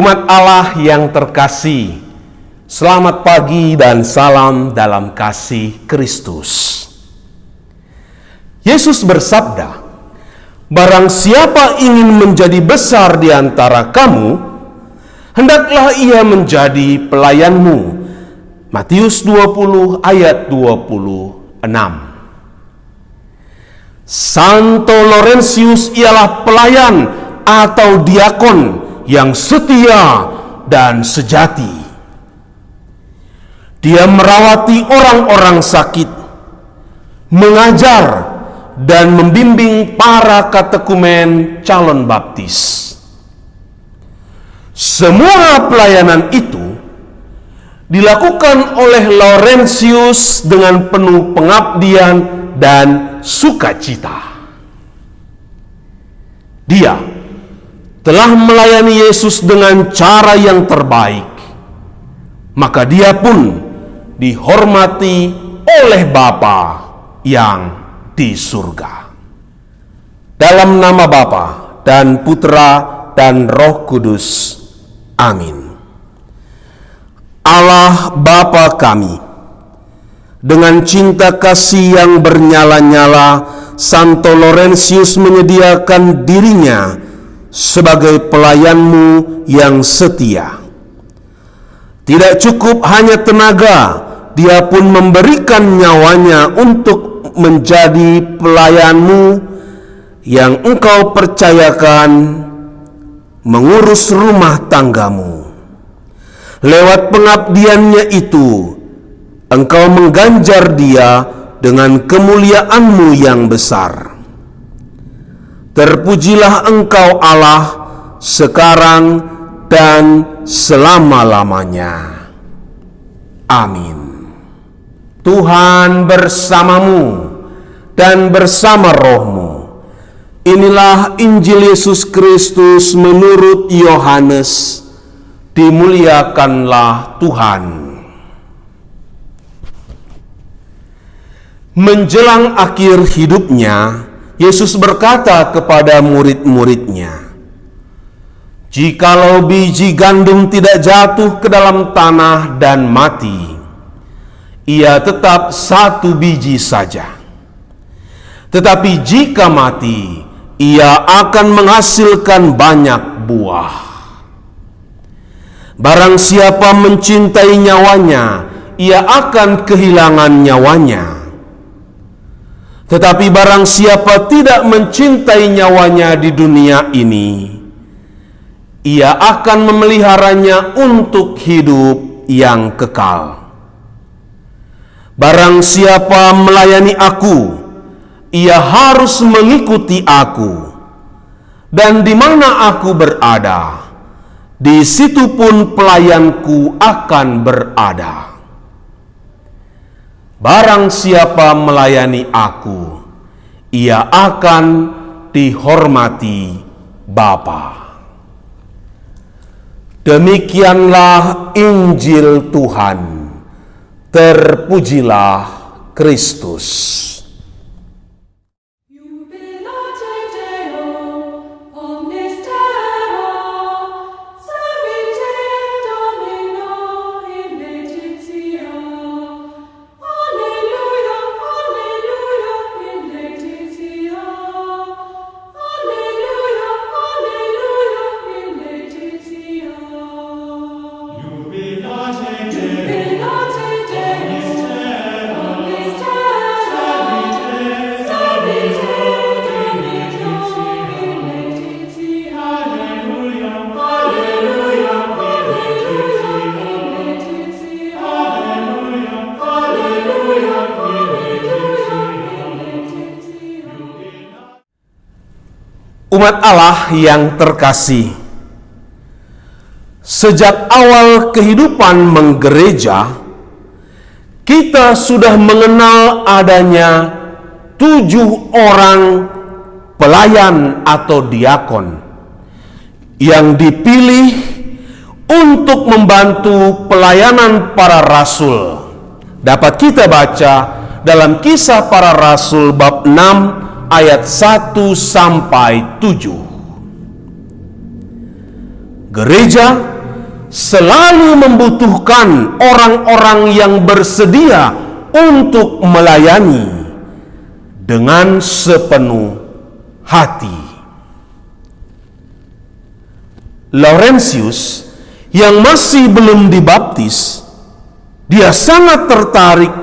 Umat Allah yang terkasih, selamat pagi dan salam dalam kasih Kristus. Yesus bersabda, "Barang siapa ingin menjadi besar di antara kamu, hendaklah ia menjadi pelayanmu." Matius 20 ayat 26. Santo Laurentius ialah pelayan atau diakon yang setia dan sejati. Dia merawati orang-orang sakit, mengajar dan membimbing para katekumen calon baptis. Semua pelayanan itu dilakukan oleh Laurentius dengan penuh pengabdian dan sukacita. Dia telah melayani Yesus dengan cara yang terbaik, maka dia pun dihormati oleh Bapa yang di surga. Dalam nama Bapa dan Putra dan Roh Kudus. Amin. Allah Bapa kami, dengan cinta kasih yang bernyala-nyala, Santo Laurentius menyediakan dirinya sebagai pelayanmu yang setia. Tidak cukup hanya tenaga, dia pun memberikan nyawanya untuk menjadi pelayanmu yang engkau percayakan mengurus rumah tanggamu. Lewat pengabdiannya itu, engkau mengganjar dia dengan kemuliaanmu yang besar. Terpujilah engkau Allah sekarang dan selama-lamanya. Amin. Tuhan bersamamu dan bersama rohmu. Inilah Injil Yesus Kristus menurut Yohanes. Dimuliakanlah Tuhan. Menjelang akhir hidupnya, Yesus berkata kepada murid-muridnya, "Jikalau biji gandum tidak jatuh ke dalam tanah dan mati, ia tetap satu biji saja. Tetapi jika mati, ia akan menghasilkan banyak buah. Barang siapa mencintai nyawanya, ia akan kehilangan nyawanya. Tetapi barang siapa tidak mencintai nyawanya di dunia ini, ia akan memeliharanya untuk hidup yang kekal. Barang siapa melayani aku, ia harus mengikuti aku. Dan di mana aku berada, di situ pun pelayanku akan berada. Barang siapa melayani aku, ia akan dihormati Bapa." Demikianlah Injil Tuhan. Terpujilah Kristus. Umat Allah yang terkasih, sejak awal kehidupan menggereja, kita sudah mengenal adanya 7 orang pelayan atau diakon yang dipilih untuk membantu pelayanan para rasul. Dapat kita baca dalam Kisah Para Rasul bab 6 ayat 1 sampai 7. Gereja selalu membutuhkan orang-orang yang bersedia untuk melayani dengan sepenuh hati. Laurentius yang masih belum dibaptis, dia sangat tertarik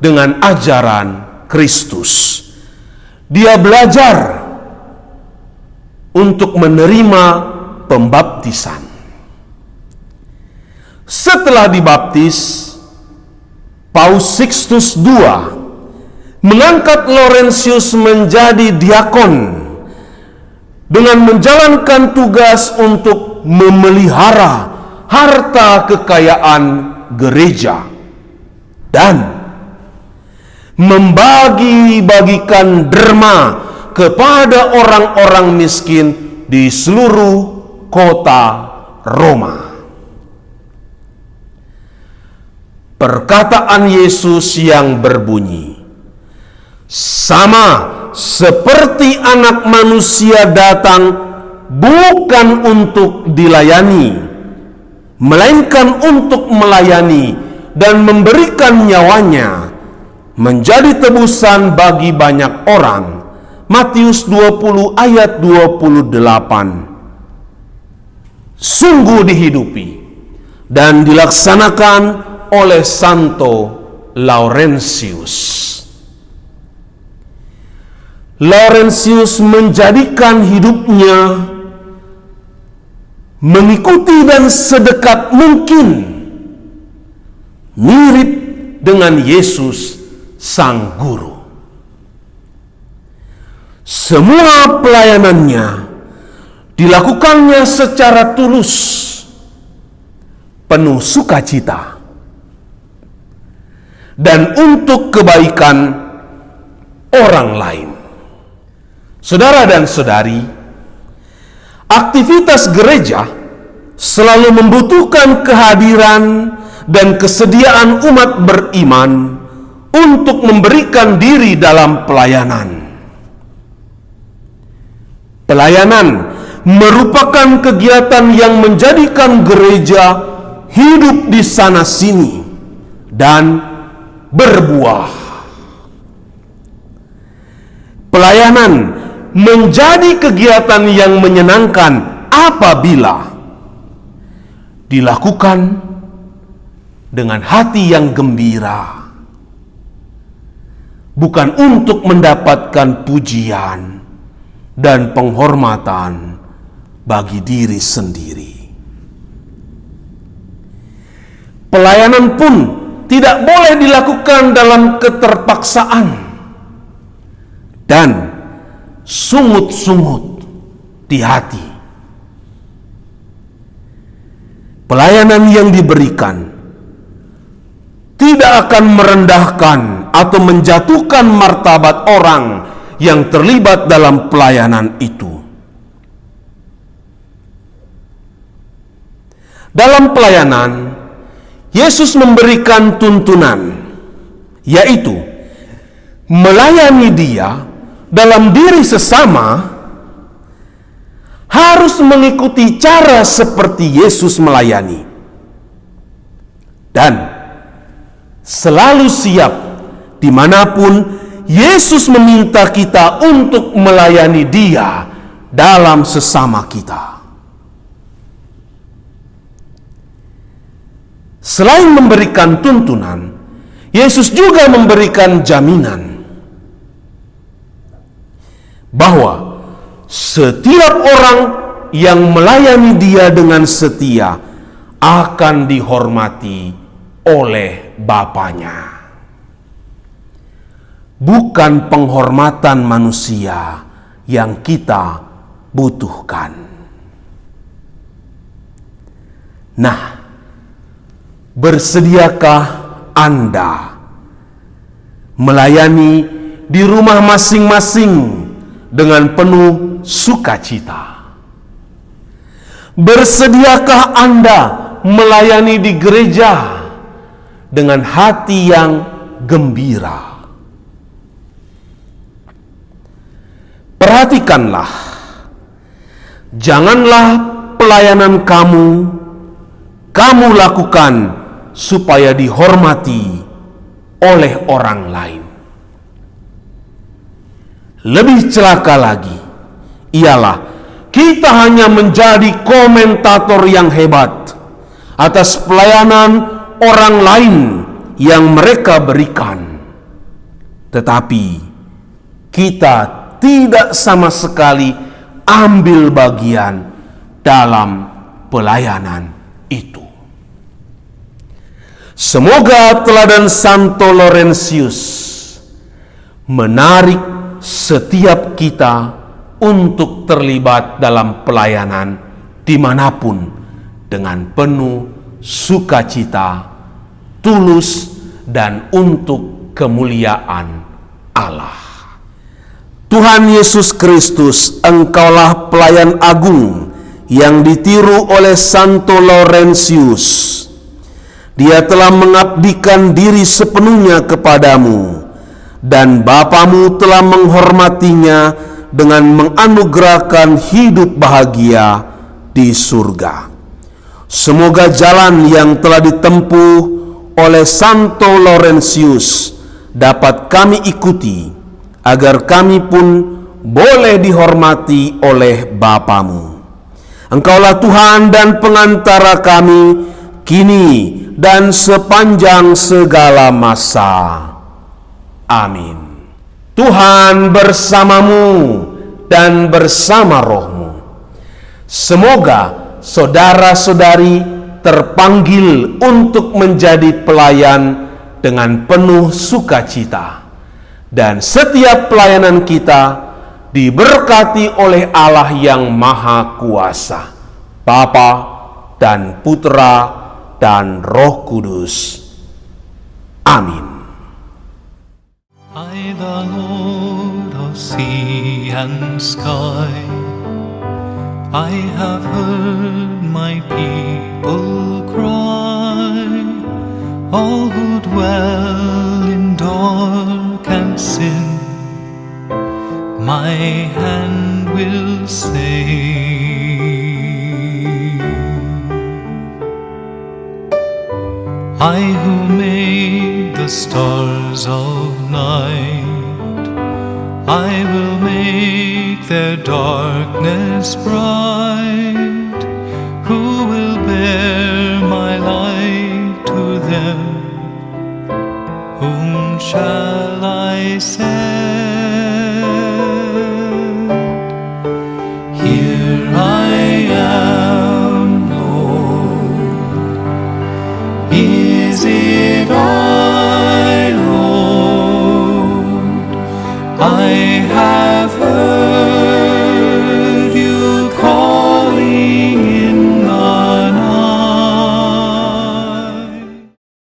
dengan ajaran Kristus. Dia belajar untuk menerima pembaptisan. Setelah dibaptis, Paus Sixtus II mengangkat Laurentius menjadi diakon dengan menjalankan tugas untuk memelihara harta kekayaan gereja dan membagi-bagikan derma kepada orang-orang miskin di seluruh kota Roma. Perkataan Yesus yang berbunyi, "Sama seperti Anak Manusia datang bukan untuk dilayani, melainkan untuk melayani dan memberikan nyawanya menjadi tebusan bagi banyak orang." Matius 20 ayat 28. Sungguh dihidupi dan dilaksanakan oleh Santo Laurentius. Laurentius menjadikan hidupnya mengikuti dan sedekat mungkin mirip dengan Yesus Sang Guru. Semua pelayanannya dilakukannya secara tulus, penuh sukacita, dan untuk kebaikan orang lain. Saudara dan saudari, aktivitas gereja selalu membutuhkan kehadiran dan kesediaan umat beriman untuk memberikan diri dalam pelayanan. Pelayanan merupakan kegiatan yang menjadikan gereja hidup di sana-sini dan berbuah. Pelayanan menjadi kegiatan yang menyenangkan apabila dilakukan dengan hati yang gembira, bukan untuk mendapatkan pujian dan penghormatan bagi diri sendiri. Pelayanan pun tidak boleh dilakukan dalam keterpaksaan dan sungut-sungut di hati. Pelayanan yang diberikan tidak akan merendahkan atau menjatuhkan martabat orang yang terlibat dalam pelayanan itu. Dalam pelayanan, Yesus memberikan tuntunan, yaitu melayani Dia dalam diri sesama harus mengikuti cara seperti Yesus melayani, dan selalu siap dimanapun Yesus meminta kita untuk melayani Dia dalam sesama kita. Selain memberikan tuntunan, Yesus juga memberikan jaminan bahwa setiap orang yang melayani Dia dengan setia akan dihormati oleh Bapanya. Bukan penghormatan manusia yang kita butuhkan. Nah, bersediakah Anda melayani di rumah masing-masing dengan penuh sukacita? Bersediakah Anda melayani di gereja dengan hati yang gembira? Perhatikanlah, janganlah pelayanan kamu lakukan supaya dihormati oleh orang lain. Lebih celaka lagi ialah kita hanya menjadi komentator yang hebat atas pelayanan orang lain yang mereka berikan, tetapi kita tidak sama sekali ambil bagian dalam pelayanan itu. Semoga teladan Santo Laurentius menarik setiap kita untuk terlibat dalam pelayanan dimanapun dengan penuh sukacita, tulus, dan untuk kemuliaan Allah. Tuhan Yesus Kristus, Engkaulah pelayan agung yang ditiru oleh Santo Laurentius. Dia telah mengabdikan diri sepenuhnya kepadamu, dan Bapamu telah menghormatinya dengan menganugerahkan hidup bahagia di surga. Semoga jalan yang telah ditempuh oleh Santo Laurentius dapat kami ikuti, agar kami pun boleh dihormati oleh Bapamu. Engkaulah Tuhan dan pengantara kami, kini dan sepanjang segala masa. Amin. Tuhan bersamamu dan bersama rohmu. Semoga saudara-saudari terpanggil untuk menjadi pelayan dengan penuh sukacita, dan setiap pelayanan kita diberkati oleh Allah yang Maha Kuasa, Bapa dan Putra dan Roh Kudus. Amin. I, the Lord of sea and sky, I have heard my people cry, all who dwell in dark and sin, my hand will save. I who made the stars of night, I will make their darkness bright. Who will bear my light to them? Whom shall I send?